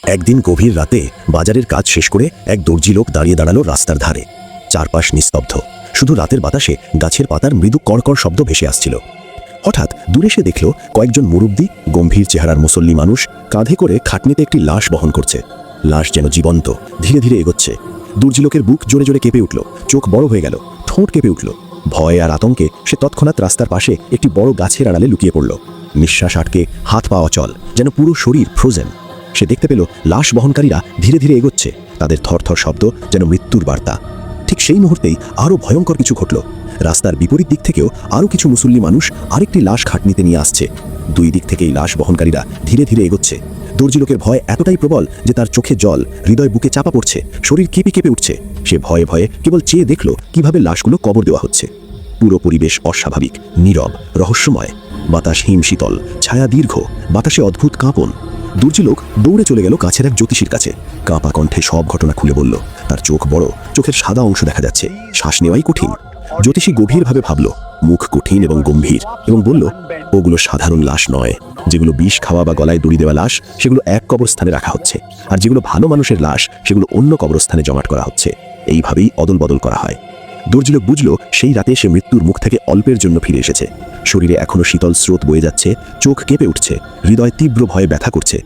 একদিন গভীর রাতে বাজারের কাজ শেষ করে এক দর্জি লোক দাঁড়িয়ে দাঁড়ালো রাস্তার ধারে। চারপাশ নিস্তব্ধ, শুধু রাতের বাতাসে গাছের পাতার মৃদু কড়কড় শব্দ ভেসে আসছিল। হঠাৎ দূরে সে দেখল কয়েকজন মুরব্বি গম্ভীর চেহারার মুসল্লি মানুষ কাঁধে করে খাটনিতে একটি লাশ বহন করছে। লাশ যেন জীবন্ত, ধীরে ধীরে এগোচ্ছে। দর্জি লোকের বুক জোরে জোরে কেঁপে উঠল, চোখ বড় হয়ে গেল, ঠোঁট কেঁপে উঠল। ভয়ে আর আতঙ্কে সে তৎক্ষণাৎ রাস্তার পাশে একটি বড় গাছের আড়ালে লুকিয়ে পড়ল। নিঃশ্বাস আটকে, হাত পা অচল, যেন পুরো শরীর ফ্রোজেন। সে দেখতে পেল লাশ বহনকারীরা ধীরে ধীরে এগোচ্ছে, তাদের থরথর শব্দ যেন মৃত্যুর বার্তা। ঠিক সেই মুহূর্তেই আরও ভয়ঙ্কর কিছু ঘটল। রাস্তার বিপরীত দিক থেকেও আরও কিছু মুসল্লি মানুষ আরেকটি লাশ খাটনিতে নিয়ে আসছে। দুই দিক থেকেই লাশ বহনকারীরা ধীরে ধীরে এগোচ্ছে। দর্জি লোকের ভয় এতটাই প্রবল যে তার চোখে জল, হৃদয় বুকে চাপা পড়ছে, শরীর কেঁপে কেঁপে উঠছে। সে ভয়ে ভয়ে কেবল চেয়ে দেখল কিভাবে লাশগুলো কবর দেওয়া হচ্ছে। পুরো পরিবেশ অস্বাভাবিক, নীরব, রহস্যময়। বাতাস হিম শীতল, ছায়া দীর্ঘ, বাতাসে অদ্ভুত কাঁপন। দর্জি লোক দৌড়ে চলে গেল কাছের এক জ্যোতিষীর কাছে। কাঁপা কণ্ঠে সব ঘটনা খুলে বলল। তার চোখ বড়, চোখের সাদা অংশ দেখা যাচ্ছে, শ্বাস নেওয়াই কঠিন। জ্যোতিষী গভীরভাবে ভাবল, মুখ কঠিন এবং গম্ভীর, এবং বলল, ওগুলো সাধারণ লাশ নয়। যেগুলো বিষ খাওয়া বা গলায় দড়ি দেওয়া লাশ, সেগুলো এক কবরস্থানে রাখা হচ্ছে। আর যেগুলো ভালো মানুষের লাশ, সেগুলো অন্য কবরস্থানে জমাট করা হচ্ছে। এইভাবেই অদল বদল করা হয়। দর্জি লোক বুঝল সেই রাতে সে মৃত্যুর মুখ থেকে অল্পের জন্য ফিরে এসেছে। শরীরে এখনো শীতল স্রোত বয়ে যাচ্ছে, চোখ কেঁপে উঠছে, হৃদয় তীব্র ভয়ে ব্যথা করছে।